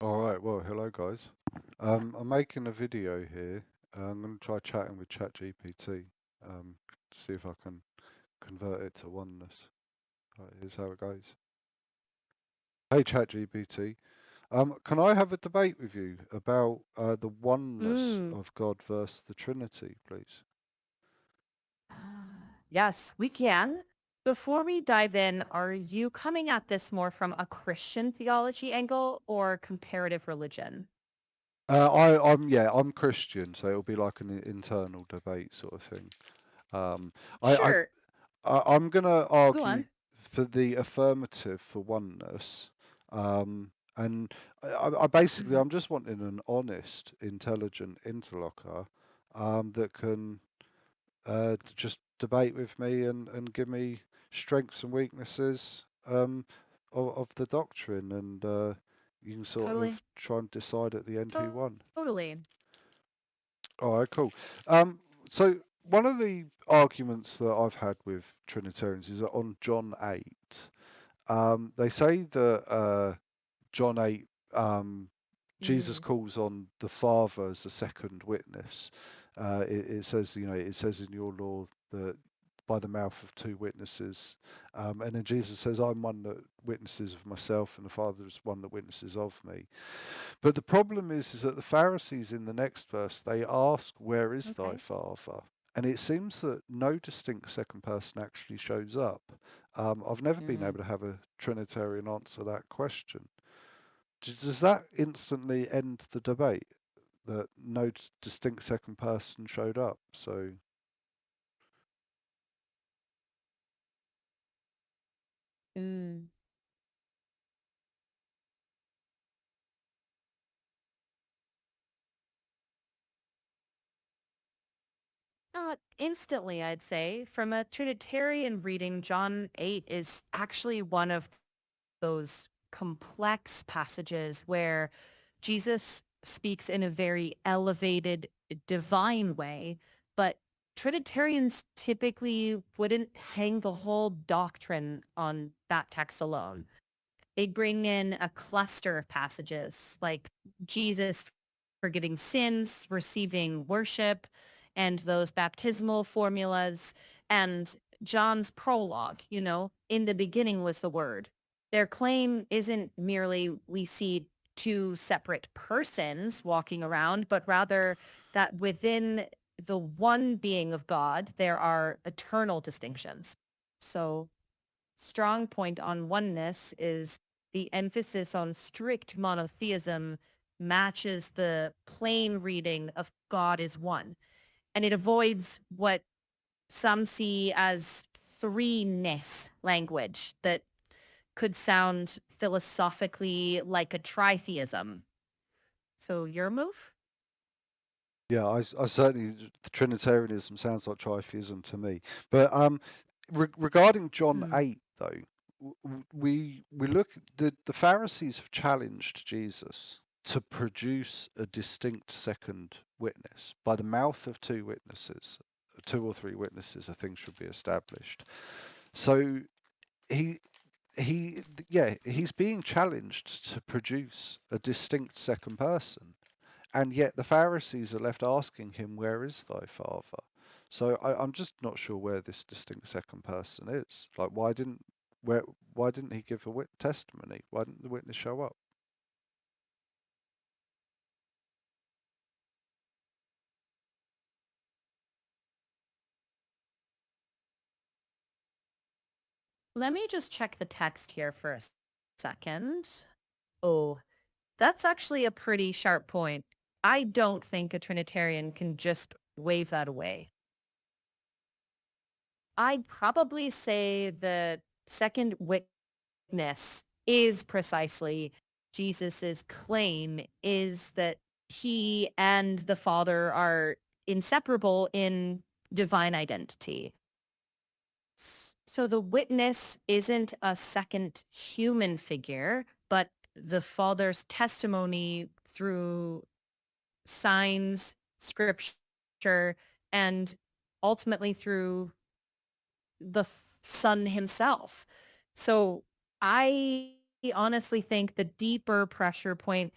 All right, well, hello guys. I'm making a video here. I'm going to try chatting with ChatGPT, to see if I can convert it to oneness. Right, here's how it goes. Hey ChatGPT, can I have a debate with you about the oneness Mm. of God versus the Trinity, please? Yes, we can. Before we dive in, are you coming at this more from a Christian theology angle or comparative religion? I'm Christian, so it'll be like an internal debate sort of thing. Um, I, I Sure. I'm going to Go argue on. for the affirmative for oneness, and I basically Mhm. I'm just wanting an honest, intelligent interlocutor that can just debate with me and give me strengths and weaknesses of the doctrine, and you can sort of Totally. try and decide at the end who won. Totally. All right, cool. Um, so one of the arguments that I've had with Trinitarians is that on John 8, they say that John 8, Jesus Mm. calls on the Father as the second witness. It says, it says in your law that by the mouth of two witnesses, and then Jesus says, "I'm one that witnesses of myself, and the Father is one that witnesses of me." But the problem is that the Pharisees in the next verse, they ask, "Where is thy Okay. Father?" And it seems that no distinct second person actually shows up. I've never been Mm. able to have a Trinitarian answer that question. Does that instantly end the debate that no distinct second person showed up? So, Mm. Not instantly, I'd say. From a Trinitarian reading, John 8 is actually one of those complex passages where Jesus speaks in a very elevated divine way, but Trinitarians typically wouldn't hang the whole doctrine on that text alone. They bring in a cluster of passages like Jesus forgiving sins, receiving worship, and those baptismal formulas, and John's prologue, in the beginning was the word. Their claim isn't merely we see two separate persons walking around, but rather that within the one being of God, there are eternal distinctions. So strong point on oneness is the emphasis on strict monotheism matches the plain reading of God is one. And it avoids what some see as threeness language that could sound philosophically like a tritheism. So your move? yeah, I certainly, the Trinitarianism sounds like tritheism to me. But regarding John Mm. 8, though, we look, the Pharisees have challenged Jesus to produce a distinct second witness. By the mouth of two witnesses, two or three witnesses, a thing should be established. So he he yeah, he's being challenged to produce a distinct second person, and yet the Pharisees are left asking him, "Where is thy Father?" So I'm just not sure where this distinct second person is. Like, where why didn't he give a testimony? Why didn't the witness show up? Let me just check the text here for a second. Oh, that's actually a pretty sharp point. I don't think a Trinitarian can just wave that away. I'd probably say the second witness is precisely Jesus's claim is that he and the Father are inseparable in divine identity. So the witness isn't a second human figure, but the Father's testimony through signs, scripture, and ultimately through the Son himself. So I honestly think the deeper pressure point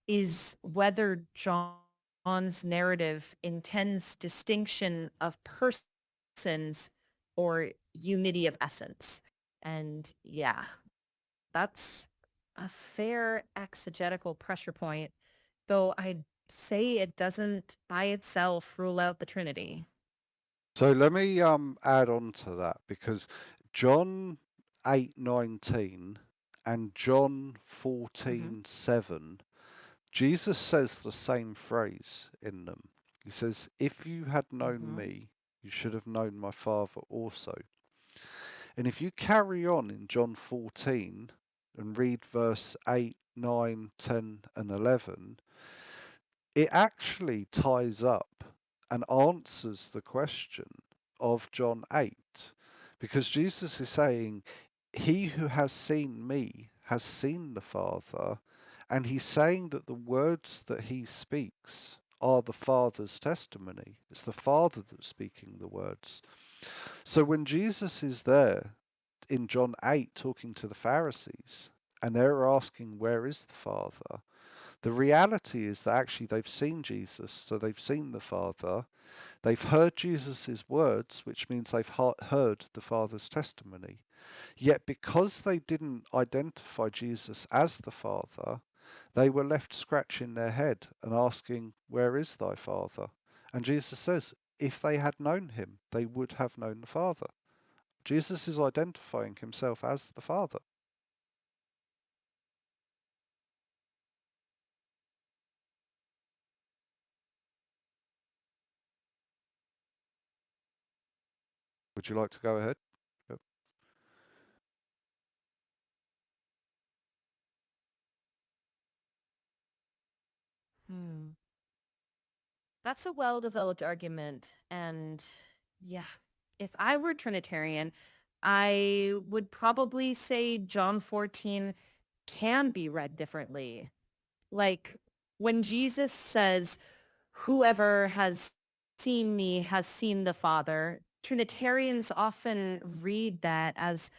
is whether John's narrative intends distinction of persons or unity of essence. And yeah, that's a fair exegetical pressure point, though I'd say it doesn't by itself rule out the Trinity. So let me add on to that, because John 8:19 and John Mm-hmm. 14:7, Jesus says the same phrase in them. He says, "If you had known Mm-hmm. me, you should have known my Father also." And if you carry on in John 14 and read verse 8, 9, 10, and 11, it actually ties up and answers the question of John 8, because Jesus is saying, "He who has seen me has seen the Father," and he's saying that the words that he speaks are the Father's testimony. It's the Father that's speaking the words. So when Jesus is there in John 8 talking to the Pharisees and they're asking, "Where is the Father?" The reality is that actually they've seen Jesus, so they've seen the Father. They've heard Jesus' words, which means they've heard the Father's testimony. Yet because they didn't identify Jesus as the Father, they were left scratching their head and asking, "Where is thy Father?" And Jesus says, if they had known him, they would have known the Father. Jesus is identifying himself as the Father. Would you like to go ahead? Yep. Hmm. That's a well-developed argument. And yeah, if I were Trinitarian, I would probably say John 14 can be read differently. Like when Jesus says, whoever has seen me has seen the Father, Trinitarians often read that as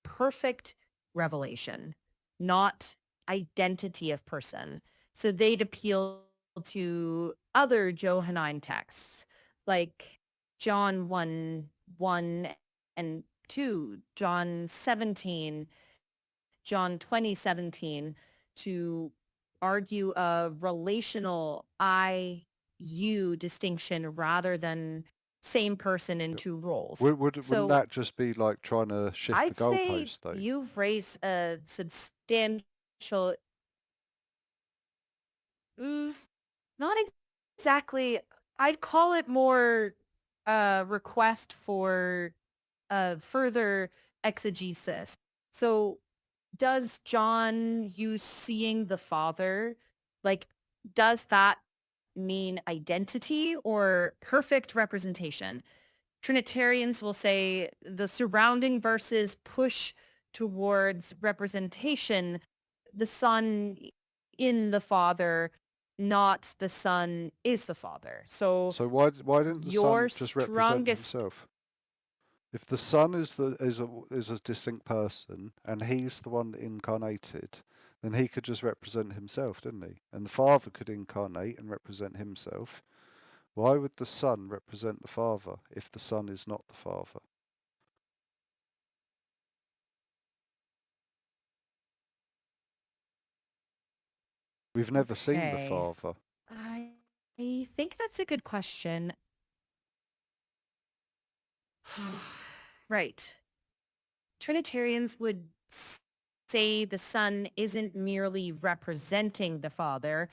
perfect revelation, not identity of person. So they'd appeal to other Johannine texts like John 1, 1 and 2, John 17, John 20:17 to argue a relational I you distinction rather than same person in Yep. two roles. Wouldn't So that just be like trying to shift the I'd say goalpost though? you've raised a substantial, mm, not exactly, I'd call it more a request for further exegesis. So does John use seeing the Father? Like, does that mean identity or perfect representation? Trinitarians will say the surrounding verses push towards representation, the Son in the Father, not the Son is the Father. So So why didn't the your Son just represent strongest, himself? If the Son is a distinct person and he's the one that incarnated, then he could just represent himself, didn't he? And the Father could incarnate and represent himself. Why would the Son represent the Father if the Son is not the Father? We've never seen the okay, Father. I, I think that's a good question. Right. Trinitarians would say the Son isn't merely representing the Father,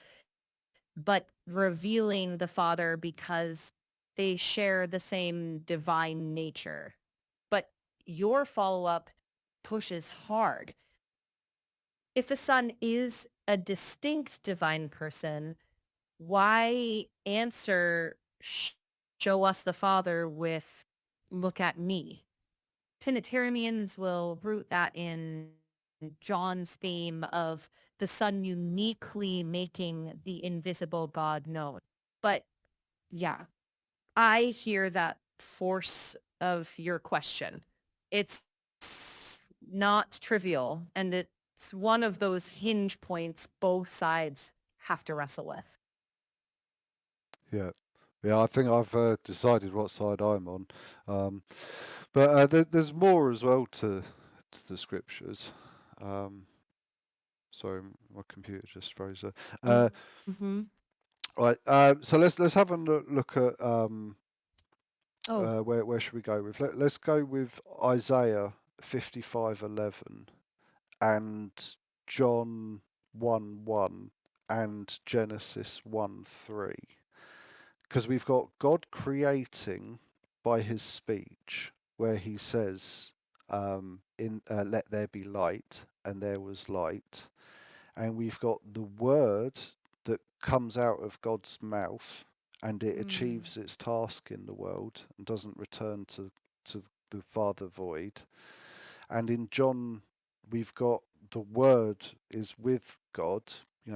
but revealing the Father because they share the same divine nature. But your follow-up pushes hard. If the Son is a distinct divine person, why answer show us the Father with look at me? Trinitarians will root that in John's theme of the Son uniquely making the invisible God known. But yeah, I hear that force of your question. It's not trivial, and it's one of those hinge points both sides have to wrestle with. Yeah. Yeah, I think I've decided what side I'm on. Um, but there's more as well to the scriptures. Um, sorry, my computer just froze there. Mm-hmm. Right. So let's have a look at Oh, where should we go with? Let's go with Isaiah 55:11 and John 1:1 and Genesis 1:3. Because we've got God creating by his speech, where he says, "In let there be light," and there was light. And we've got the word that comes out of God's mouth, and it mm, achieves its task in the world and doesn't return to the Father void. And in John, we've got the word is with God,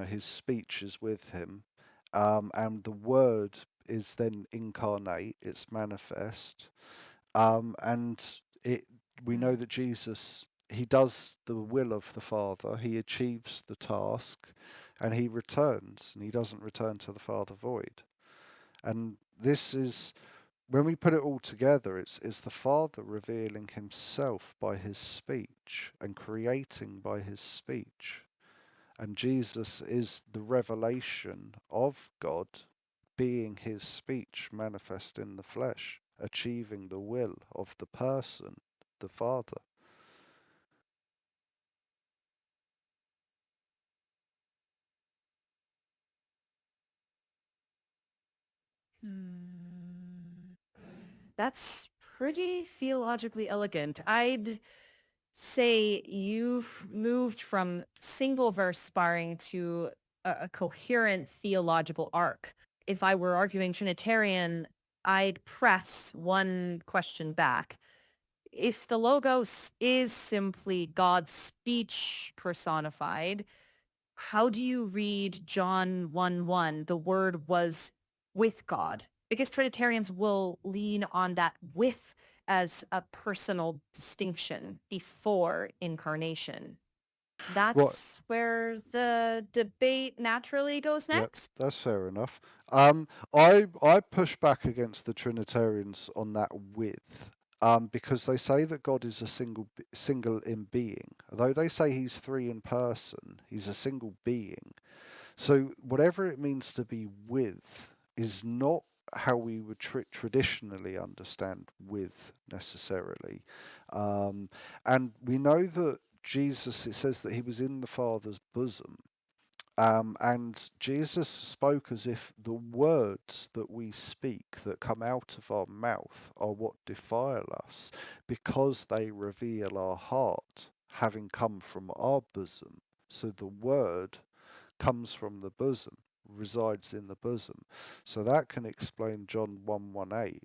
his speech is with him, and the word is then incarnate, it's manifest, and it we know that Jesus he does the will of the Father, he achieves the task, and he returns, and he doesn't return to the Father void. And this is when we put it all together, it's the Father revealing himself by his speech and creating by his speech. And Jesus is the revelation of God being his speech manifest in the flesh, achieving the will of the person, the Father. hmm. That's pretty theologically elegant. I'd say you've moved from single verse sparring to a coherent theological arc. If I were arguing Trinitarian, I'd press one question back. If the Logos is simply God's speech personified, how do you read John 1:1? The word was with God. Because Trinitarians will lean on that with as a personal distinction before incarnation. What? That's where the debate naturally goes Yep, next. that's fair enough. I push back against the Trinitarians on that with, because they say that God is a single in being. Although they say he's three in person, he's a single being. So whatever it means to be with is not how we would traditionally understand with necessarily. Um, and we know that Jesus, it says that he was in the Father's bosom. And Jesus spoke as if the words that we speak that come out of our mouth are what defile us because they reveal our heart, having come from our bosom. So the word comes from the bosom, resides in the bosom. So that can explain John 1:18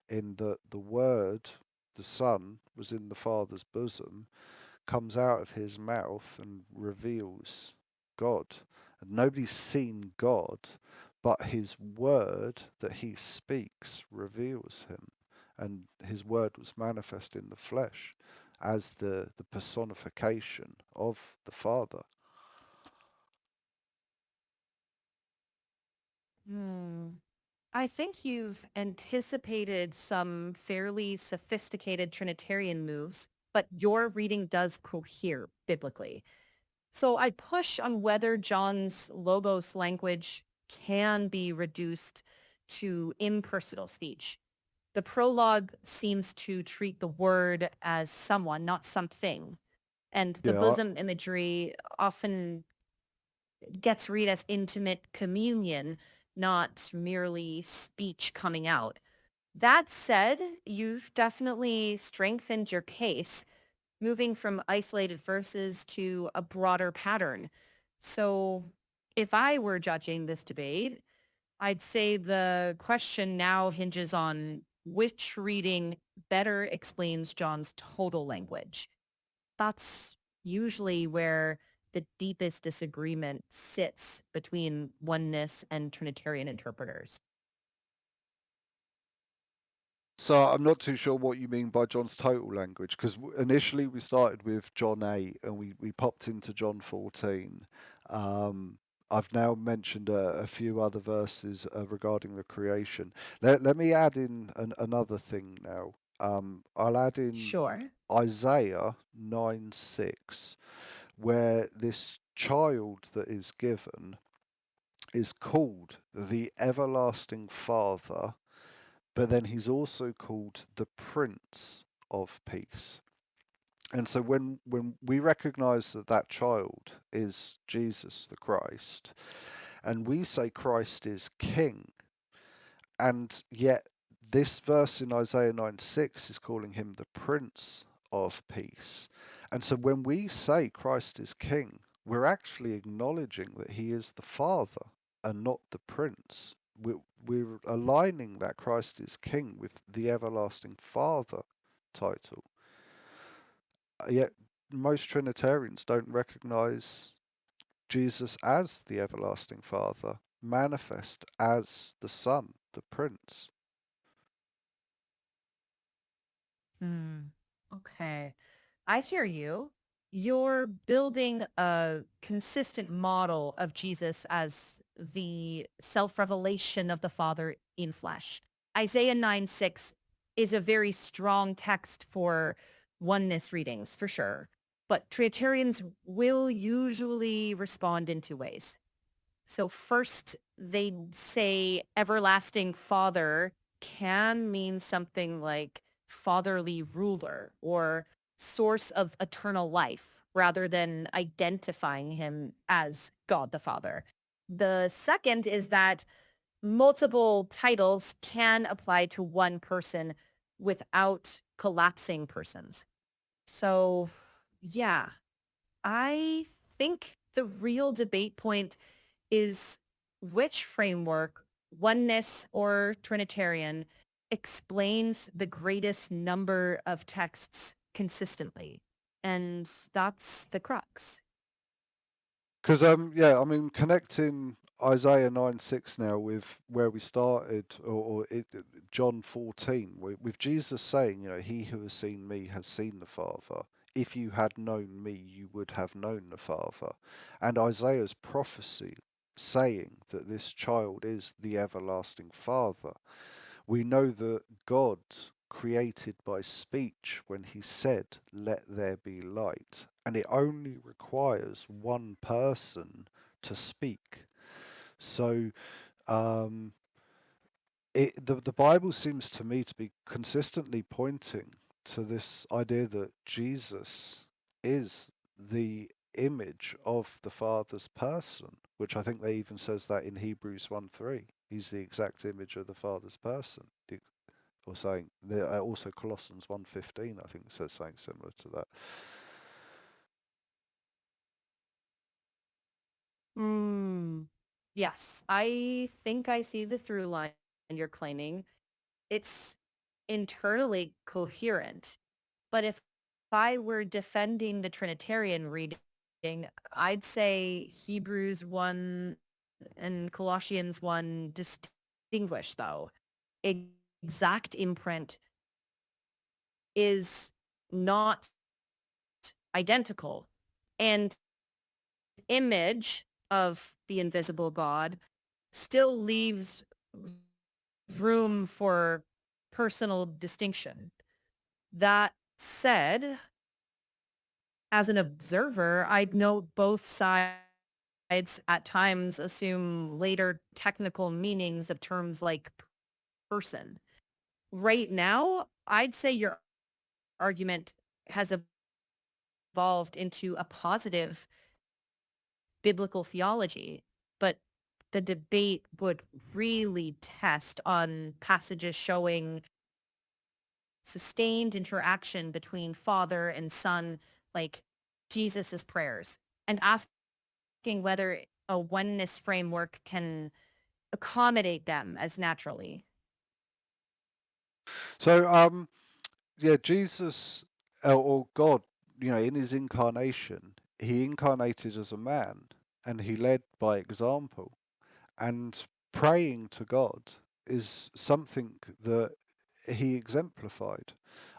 in that the word, the Son, was in the Father's bosom, comes out of his mouth and reveals God. And nobody's seen God, but his word that he speaks reveals him. And his word was manifest in the flesh as the personification of the Father. Hmm. I think you've anticipated some fairly sophisticated Trinitarian moves, but your reading does cohere biblically. So I push on whether John's logos language can be reduced to impersonal speech. The prologue seems to treat the word as someone, not something. And the Yeah, bosom imagery often gets read as intimate communion, not merely speech coming out. That said, you've definitely strengthened your case, moving from isolated verses to a broader pattern. So if I were judging this debate, I'd say the question now hinges on which reading better explains John's total language. That's usually where the deepest disagreement sits between oneness and Trinitarian interpreters. so I'm not too sure what you mean by John's total language, because initially we started with John 8 and we popped into John 14. Um, I've now mentioned a few other verses regarding the creation. Let me add in another thing now. I'll add in Sure. Isaiah 9:6, where this child that is given is called the everlasting Father, but then he's also called the Prince of Peace. And so when we recognize that that child is Jesus the Christ, and we say Christ is King, and yet this verse in Isaiah 9:6 is calling him the Prince of Peace. And so when we say Christ is King, we're actually acknowledging that he is the Father and not the Prince. We're aligning that Christ is King with the everlasting Father title. Yet most Trinitarians don't recognize Jesus as the everlasting Father, manifest as the Son, the Prince. Hmm. Okay. I hear you. You're building a consistent model of Jesus as the self-revelation of the Father in flesh. Isaiah 9:6 is a very strong text for oneness readings, for sure. But Trinitarians will usually respond in two ways. So first, they say everlasting father can mean something like fatherly ruler or source of eternal life rather than identifying him as God the Father. The second is that multiple titles can apply to one person without collapsing persons. So yeah, I think the real debate point is which framework, oneness or Trinitarian, explains the greatest number of texts consistently. And that's the crux. Because yeah, I mean connecting Isaiah 9:6 now with where we started, John 14, with Jesus saying, he who has seen me has seen the Father. If you had known me, you would have known the Father. And Isaiah's prophecy saying that this child is the everlasting Father. We know that God created by speech when he said, "Let there be light." And it only requires one person to speak. So um, the Bible seems to me to be consistently pointing to this idea that Jesus is the image of the Father's person, which I think they even says that in Hebrews 1:3. He's the exact image of the Father's person. Or saying also Colossians 1:15 I think says something similar to that. Hmm. Yes, I think I see the through line you're claiming. It's internally coherent. But if I were defending the Trinitarian reading, I'd say Hebrews 1 and Colossians 1 distinguish, though. Exact imprint is not identical. And image of the invisible God still leaves room for personal distinction. That said, as an observer, I'd note both sides at times assume later technical meanings of terms like person. Right now, I'd say your argument has evolved into a positive biblical theology, but the debate would really test on passages showing sustained interaction between father and son, like Jesus's prayers, and asking whether a oneness framework can accommodate them as naturally. So yeah, Jesus or God, in his incarnation, he incarnated as a man and he led by example. And praying to God is something that he exemplified.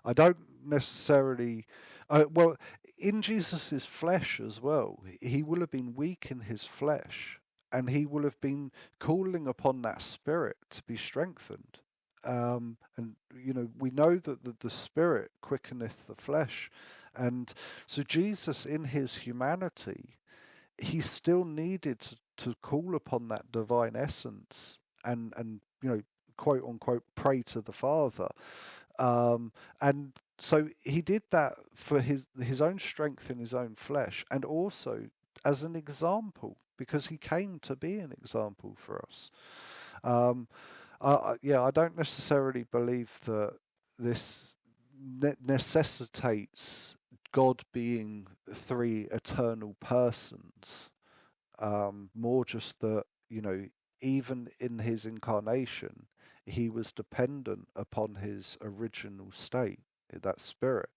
I don't necessarily, well, in Jesus's flesh as well, he will have been weak in his flesh. and he will have been calling upon that spirit to be strengthened. And we know that the spirit quickeneth the flesh, and so Jesus, in his humanity, he still needed to call upon that divine essence and quote unquote pray to the Father. And so he did that for his own strength in his own flesh, and also as an example, because he came to be an example for us. Um, yeah, I don't necessarily believe that this necessitates God being three eternal persons. More just that, even in his incarnation, he was dependent upon his original state, that spirit.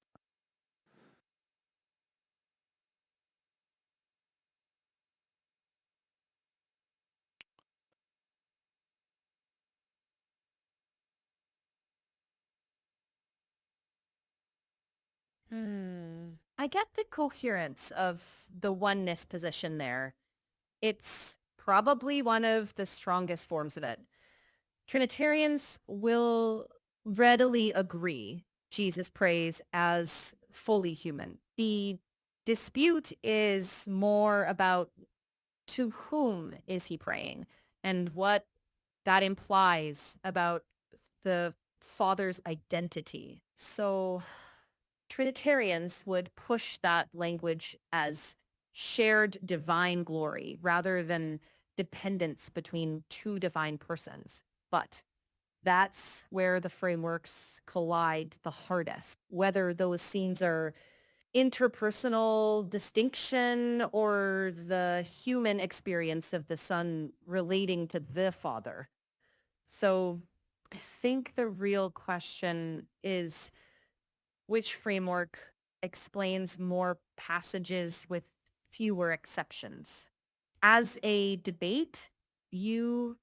I get the coherence of the oneness position there. It's probably one of the strongest forms of it. Trinitarians will readily agree Jesus prays as fully human. The dispute is more about to whom is he praying and what that implies about the Father's identity. So Trinitarians would push that language as shared divine glory rather than dependence between two divine persons. But that's where the frameworks collide the hardest, whether those scenes are interpersonal distinction or the human experience of the son relating to the father. So I think the real question is which framework explains more passages with fewer exceptions. As a debate, you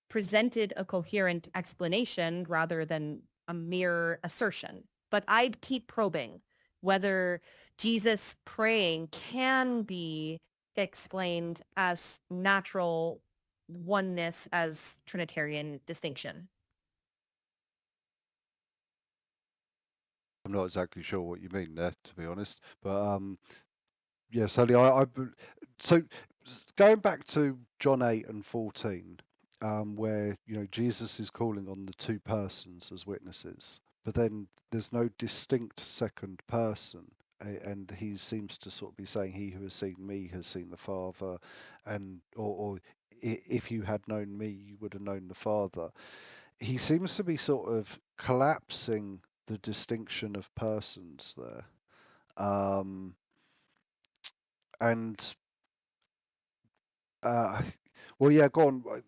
presented a coherent explanation rather than a mere assertion. But I'd keep probing whether Jesus praying can be explained as natural oneness as Trinitarian distinction. I'm not exactly sure what you mean there, to be honest, but yeah, Sally, so going back to John 8 and 14, where Jesus is calling on the two persons as witnesses, but then there's no distinct second person, and he seems to sort of be saying, "He who has seen me has seen the Father," and or if you had known me, you would have known the Father. He seems to be sort of collapsing the distinction of persons there. Um, and well, yeah, go on.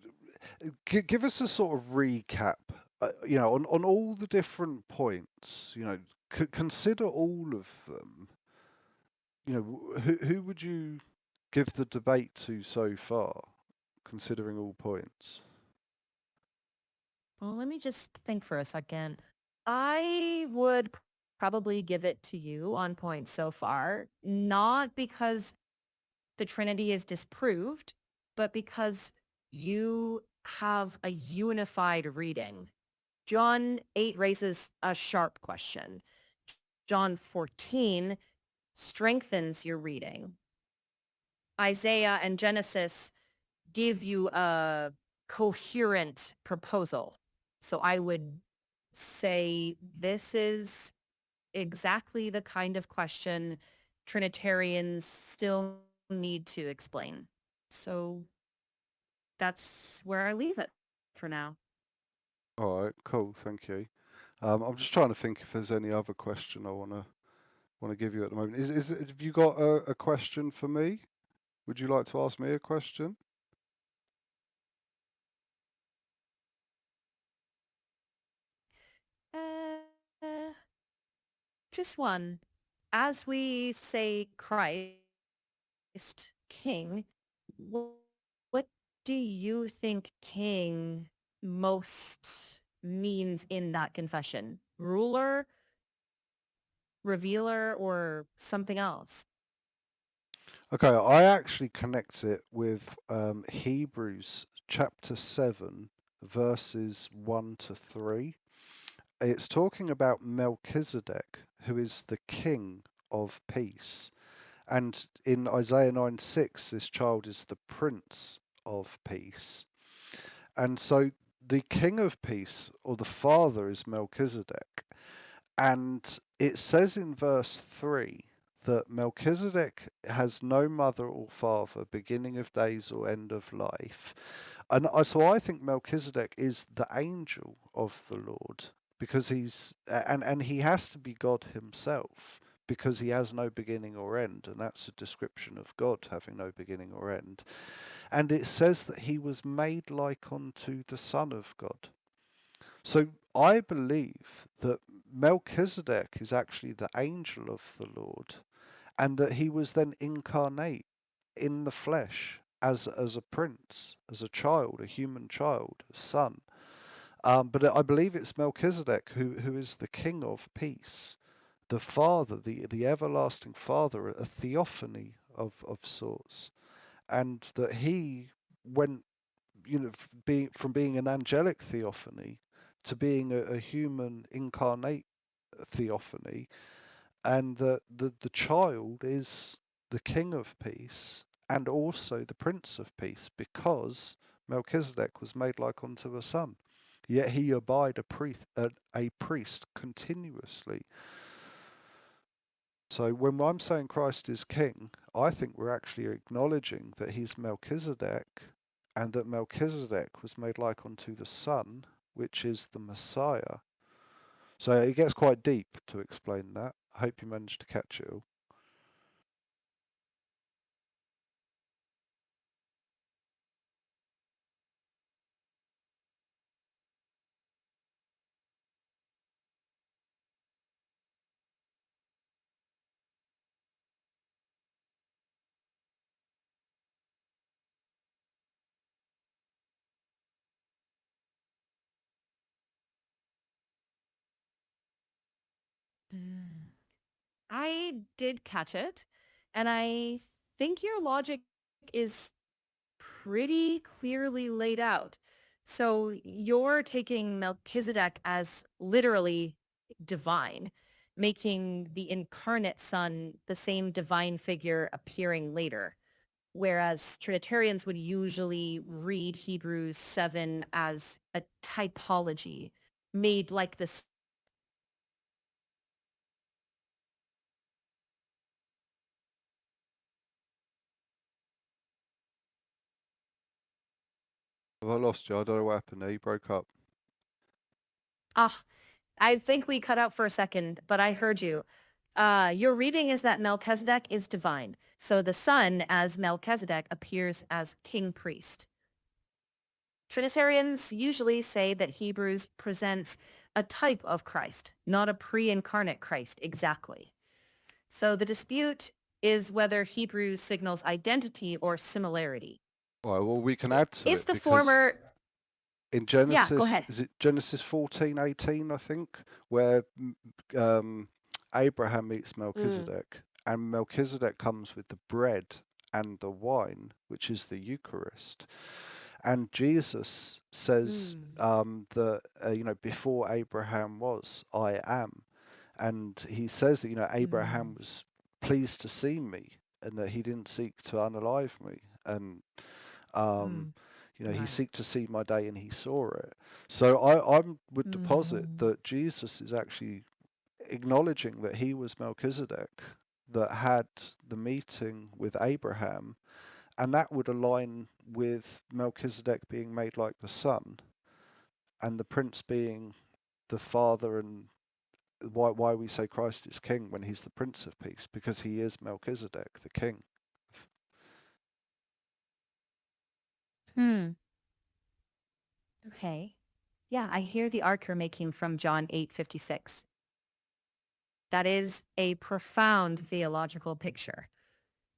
Give us a sort of recap, on all the different points. Consider all of them. Who would you give the debate to so far, considering all points? Well, let me just think for a second. I would probably give it to you on point so far, not because the Trinity is disproved, but because you have a unified reading. John 8 raises a sharp question. John 14 strengthens your reading. Isaiah and Genesis give you a coherent proposal. So I would say this is exactly the kind of question Trinitarians still need to explain. So that's where I leave it for now. All right, cool, thank you. I'm just trying to think if there's any other question I wanna give you at the moment. Have you got a question for me? Would you like to ask me a question? Uh, just one. As we say Christ King, what do you think King most means in that confession? Ruler, revealer, or something else? Okay, I actually connect it with Hebrews chapter 7, verses 1 to 3. It's talking about Melchizedek, who is the king of peace. And in Isaiah 9:6, this child is the prince of peace. And so the king of peace, or the father, is Melchizedek. And it says in verse 3 that Melchizedek has no mother or father, beginning of days or end of life. And so I think Melchizedek is the angel of the Lord because and he has to be God himself because he has no beginning or end. And that's a description of God having no beginning or end. And it says that he was made like unto the Son of God. So I believe that Melchizedek is actually the angel of the Lord, and that he was then incarnate in the flesh as a prince, as a child, a human child, a son. But I believe it's Melchizedek who is the king of peace, the Father, the everlasting Father, a theophany of sorts, and that he went, being from being an angelic theophany to being a human incarnate theophany, and that the child is the king of peace and also the prince of peace because Melchizedek was made like unto a son. Yet he abide a priest continuously. So when I'm saying Christ is king, I think we're actually acknowledging that he's Melchizedek and that Melchizedek was made like unto the Son, which is the Messiah. So it gets quite deep to explain that. I hope you managed to catch it all. Mm. I did catch it, and I think your logic is pretty clearly laid out. So you're taking Melchizedek as literally divine, making the incarnate Son the same divine figure appearing later. Whereas Trinitarians would usually read Hebrews 7 as a typology made like this. Have I lost you? I don't know what happened there. You broke up. Ah, I think we cut out for a second, but I heard you. Your reading is that Melchizedek is divine. So the Son as Melchizedek appears as king priest. Trinitarians usually say that Hebrews presents a type of Christ, not a pre-incarnate Christ exactly. So the dispute is whether Hebrews signals identity or similarity. All right, well, we can add to If it the because former, in yeah, go Genesis, ahead. is it Genesis 14:18, I think, where um, Abraham meets Mm, Melchizedek, and Melchizedek comes with the bread and the wine, which is the Eucharist. And Jesus says mm, that, before Abraham was, I am. And he says that, Abraham mm, was pleased to see me and that he didn't seek to unalive me. And um, mm, he right. seeked to see my day and he saw it. So I would deposit Mm, that Jesus is actually acknowledging that he was Melchizedek that had the meeting with Abraham, and that would align with Melchizedek being made like the Son and the Prince being the Father, and why we say Christ is King when he's the Prince of Peace, because he is Melchizedek, the King. hmm. Okay. Yeah, I hear the arc you're making from John 8:56. That is a profound theological picture.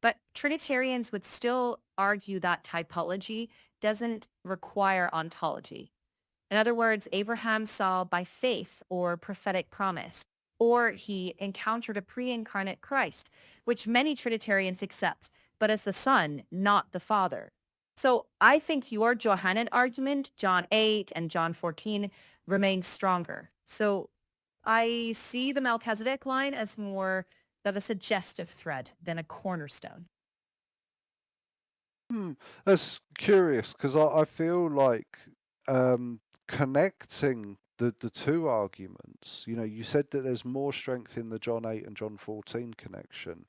But Trinitarians would still argue that typology doesn't require ontology. In other words, Abraham saw by faith or prophetic promise, or he encountered a pre-incarnate Christ, which many Trinitarians accept. but as the Son, not the Father. So I think your Johannine argument, John 8 and John 14, remains stronger. So I see the Melchizedek line as more of a suggestive thread than a cornerstone. Hmm, that's curious because I feel like connecting the two arguments, you said that there's more strength in the John 8 and John 14 connection.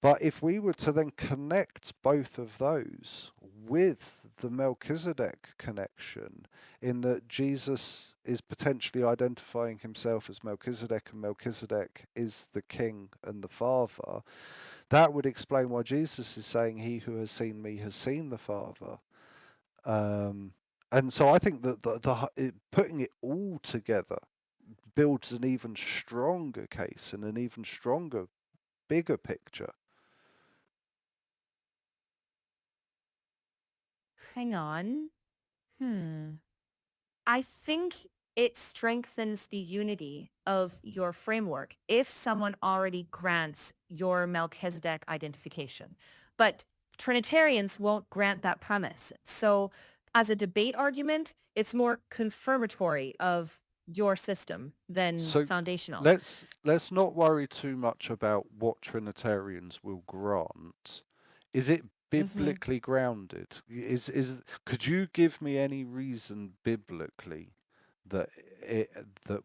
But if we were to then connect both of those with the Melchizedek connection, in that Jesus is potentially identifying himself as Melchizedek and Melchizedek is the king and the father, that would explain why Jesus is saying, "He who has seen me has seen the Father." Um, and so I think that putting it all together builds an even stronger case and an even stronger, bigger picture. Hang on. Hmm. I think it strengthens the unity of your framework if someone already grants your Melchizedek identification. But Trinitarians won't grant that premise. So as a debate argument, it's more confirmatory of your system than So foundational. let's not worry too much about what Trinitarians will grant. Is it Hmm. biblically grounded? Could you give me any reason biblically that that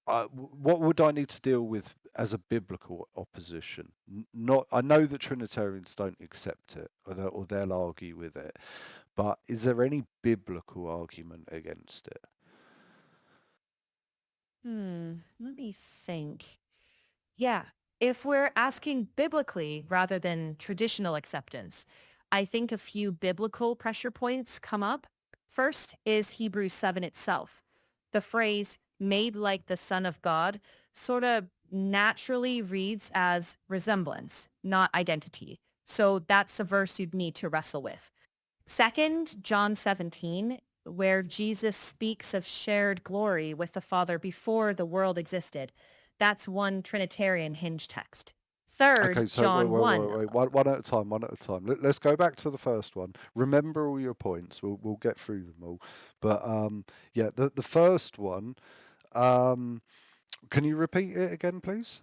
what would I need to deal with as a biblical opposition? Not, I know that Trinitarians don't accept it, or they'll argue with it, but is there any biblical argument against it? Let me think. Yeah, if we're asking biblically rather than traditional acceptance, I think a few biblical pressure points come up. First is Hebrews 7 itself. The phrase made like the Son of God sort of naturally reads as resemblance, not identity. So that's a verse you'd need to wrestle with. Second, John 17, where Jesus speaks of shared glory with the Father before the world existed. That's one Trinitarian hinge text. Okay, Third, so John 1. one at a time, one at a time. Let's go back to the first one. Remember all your points. We'll get through them all. But yeah, the first one. Um, can you repeat it again, please?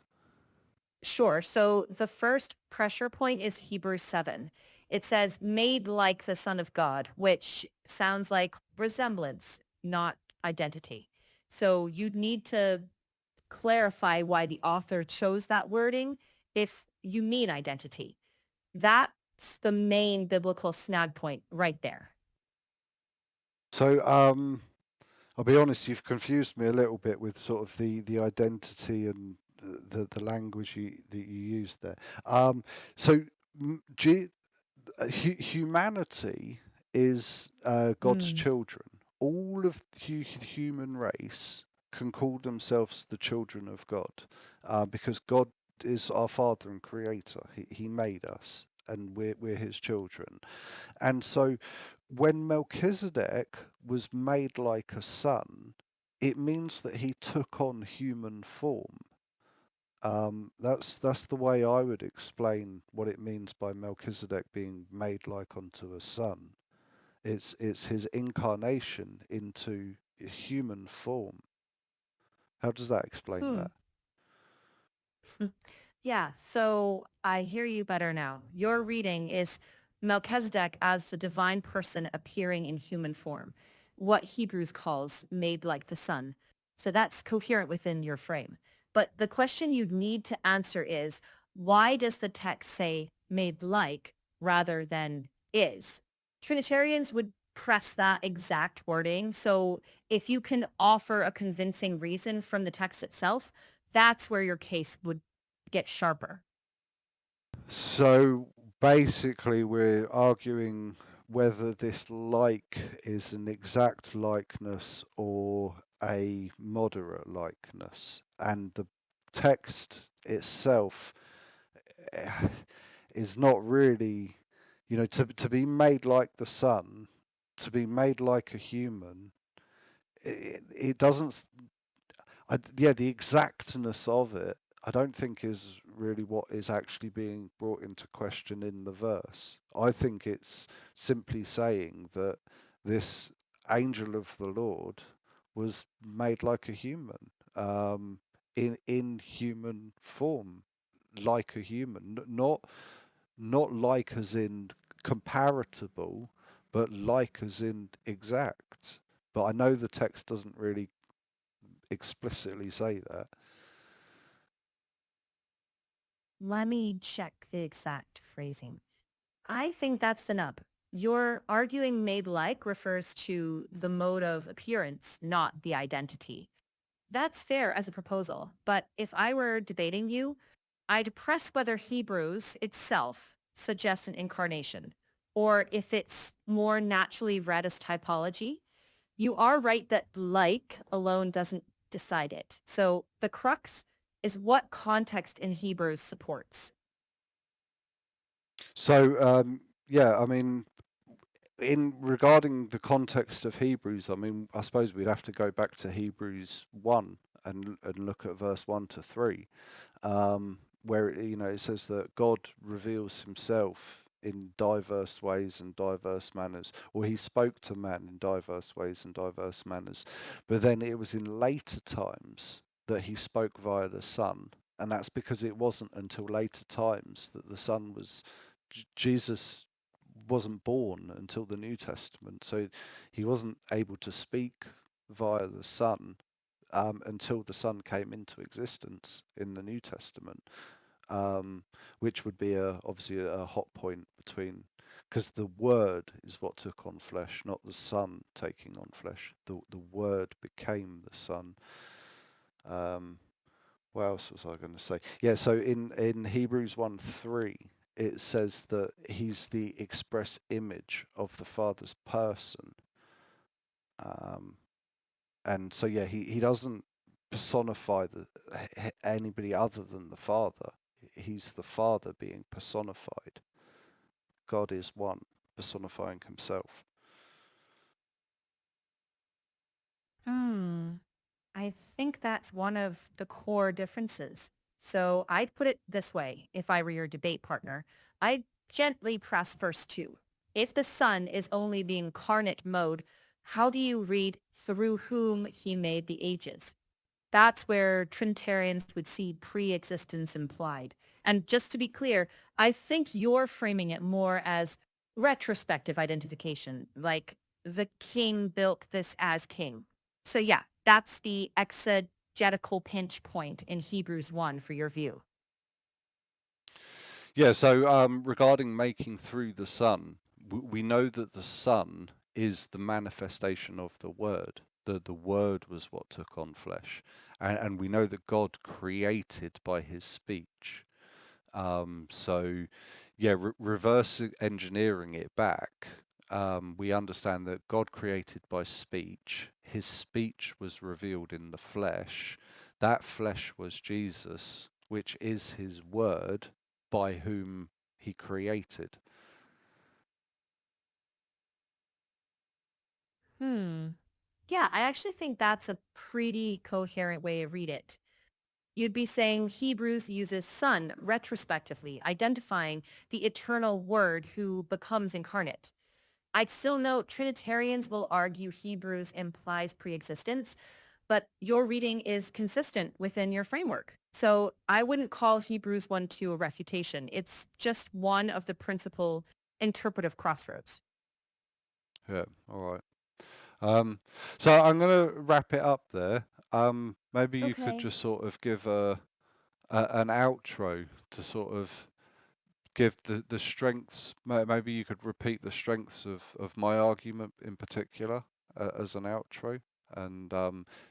Sure. So the first pressure point is Hebrews 7. It says made like the Son of God, which sounds like resemblance, not identity. So you'd need to clarify why the author chose that wording if you mean identity. That's the main biblical snag point right there. So I'll be honest, you've confused me a little bit with sort of the identity and the language that you used there. So m- G, humanity is God's Mm. children. All of the human race can call themselves the children of God, because God is our Father and Creator. He made us, and we're His children. And so when Melchizedek was made like a son, it means that he took on human form. That's the way I would explain what it means by Melchizedek being made like unto a son. It's his incarnation into human form. How does that explain Hmm. that? Yeah, so I hear you better now. Your reading is Melchizedek as the divine person appearing in human form, what Hebrews calls made like the sun. So that's coherent within your frame. But the question you need to answer is, why does the text say made like rather than is? Trinitarians would press that exact wording. So if you can offer a convincing reason from the text itself, that's where your case would get sharper. So basically, we're arguing whether this like is an exact likeness or a moderate likeness. And the text itself eh, is not really, to be made like the Son, to be made like a human, it doesn't, yeah, the exactness of it. I don't think is really what is actually being brought into question in the verse. I think it's simply saying that this angel of the Lord was made like a human, in human form, like a human, not like as in comparable, but like as in exact. But I know the text doesn't really explicitly say that. Let me check the exact phrasing. I think that's the nub. Your arguing made like refers to the mode of appearance, not the identity. That's fair as a proposal, but if I were debating you, I'd press whether Hebrews itself suggests an incarnation, or if it's more naturally read as typology. You are right that like alone doesn't decide it. So the crux is what context in Hebrews supports. So, yeah, I mean, in regarding the context of Hebrews, I mean, I suppose we'd have to go back to Hebrews 1 and look at verse 1 to 3, where it says that God reveals himself in diverse ways and diverse manners, or he spoke to man in diverse ways and diverse manners. But then it was in later times that he spoke via the Son, and that's because it wasn't until later times that the Son was Jesus wasn't born until the New Testament, so he wasn't able to speak via the Son until the Son came into existence in the New Testament, um, which would be obviously a hot point between, because the Word is what took on flesh, not the Son taking on flesh. The Word became the Son. Um, what else was I going to say? Yeah, so in Hebrews 1:3, it says that he's the express image of the Father's person. Um, and so yeah, he doesn't personify anybody other than the Father. He's the Father being personified. God is one, personifying himself. Hmm. I think that's one of the core differences. So I'd put it this way, if I were your debate partner. I'd gently press verse 2. If the Son is only the incarnate mode, how do you read through whom he made the ages? That's where Trinitarians would see pre-existence implied. And just to be clear, I think you're framing it more as retrospective identification, like the king built this as king. So yeah, that's the exegetical pinch point in Hebrews 1 for your view. Yeah, so regarding making through the Son, we know that the Son is the manifestation of the Word. The Word was what took on flesh. And we know that God created by his speech. So, yeah, reverse engineering it back, we understand that God created by speech. His speech was revealed in the flesh. That flesh was Jesus, which is his word by whom he created. Hmm. Yeah, I actually think that's a pretty coherent way to read it. You'd be saying Hebrews uses son retrospectively, identifying the eternal word who becomes incarnate. I'd still note Trinitarians will argue Hebrews implies preexistence, but your reading is consistent within your framework. So I wouldn't call Hebrews 1:2 a refutation. It's just one of the principal interpretive crossroads. Yeah, all right. Um, so I'm going to wrap it up there. Maybe you could Okay. just sort of give an outro to sort of give the strengths. Maybe you could repeat the strengths of my argument in particular as an outro, and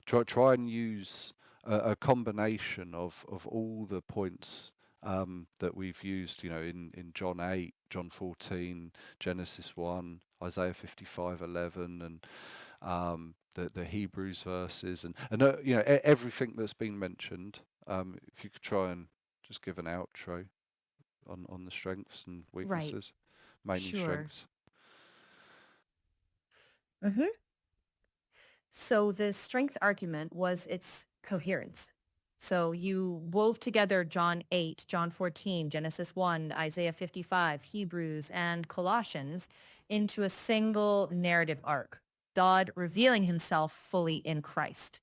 try and use a combination of all the points that we've used, in John 8, John 14, Genesis 1, Isaiah 55:11, and the Hebrews verses, and everything that's been mentioned. If you could try and just give an outro on the strengths and Right. weaknesses, mainly Sure. strengths. So the strength argument was its coherence. So you wove together John 8, John 14, Genesis 1, Isaiah 55, Hebrews, and Colossians into a single narrative arc, God revealing himself fully in Christ.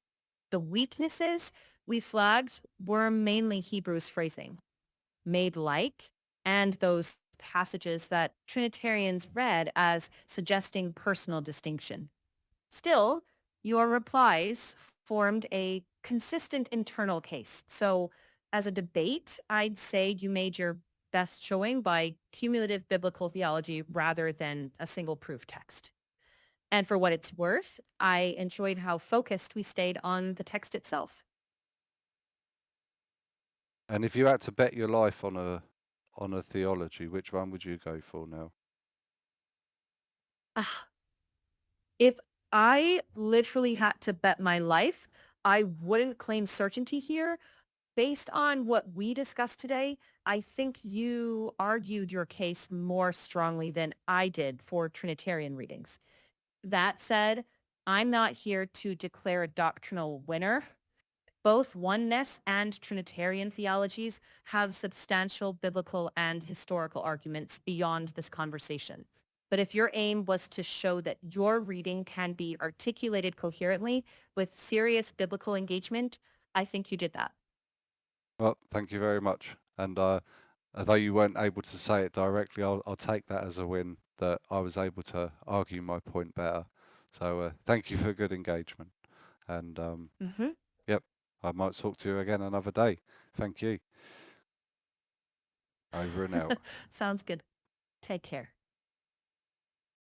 The weaknesses we flagged were mainly Hebrews phrasing, made like, and those passages that Trinitarians read as suggesting personal distinction. Still, your replies formed a consistent internal case. So as a debate, I'd say you made your best showing by cumulative biblical theology rather than a single proof text. And for what it's worth, I enjoyed how focused we stayed on the text itself. And if you had to bet your life on a theology, which one would you go for now? Ah, if I literally had to bet my life, I wouldn't claim certainty here. Based on what we discussed today, I think you argued your case more strongly than I did for Trinitarian readings. That said, I'm not here to declare a doctrinal winner. Both oneness and Trinitarian theologies have substantial biblical and historical arguments beyond this conversation. But if your aim was to show that your reading can be articulated coherently with serious biblical engagement, I think you did that. Well, thank you very much. And although you weren't able to say it directly, I'll take that as a win that I was able to argue my point better. So thank you for good engagement. And Hmm. yep, I might talk to you again another day. Thank you. Over and out. Sounds good. Take care.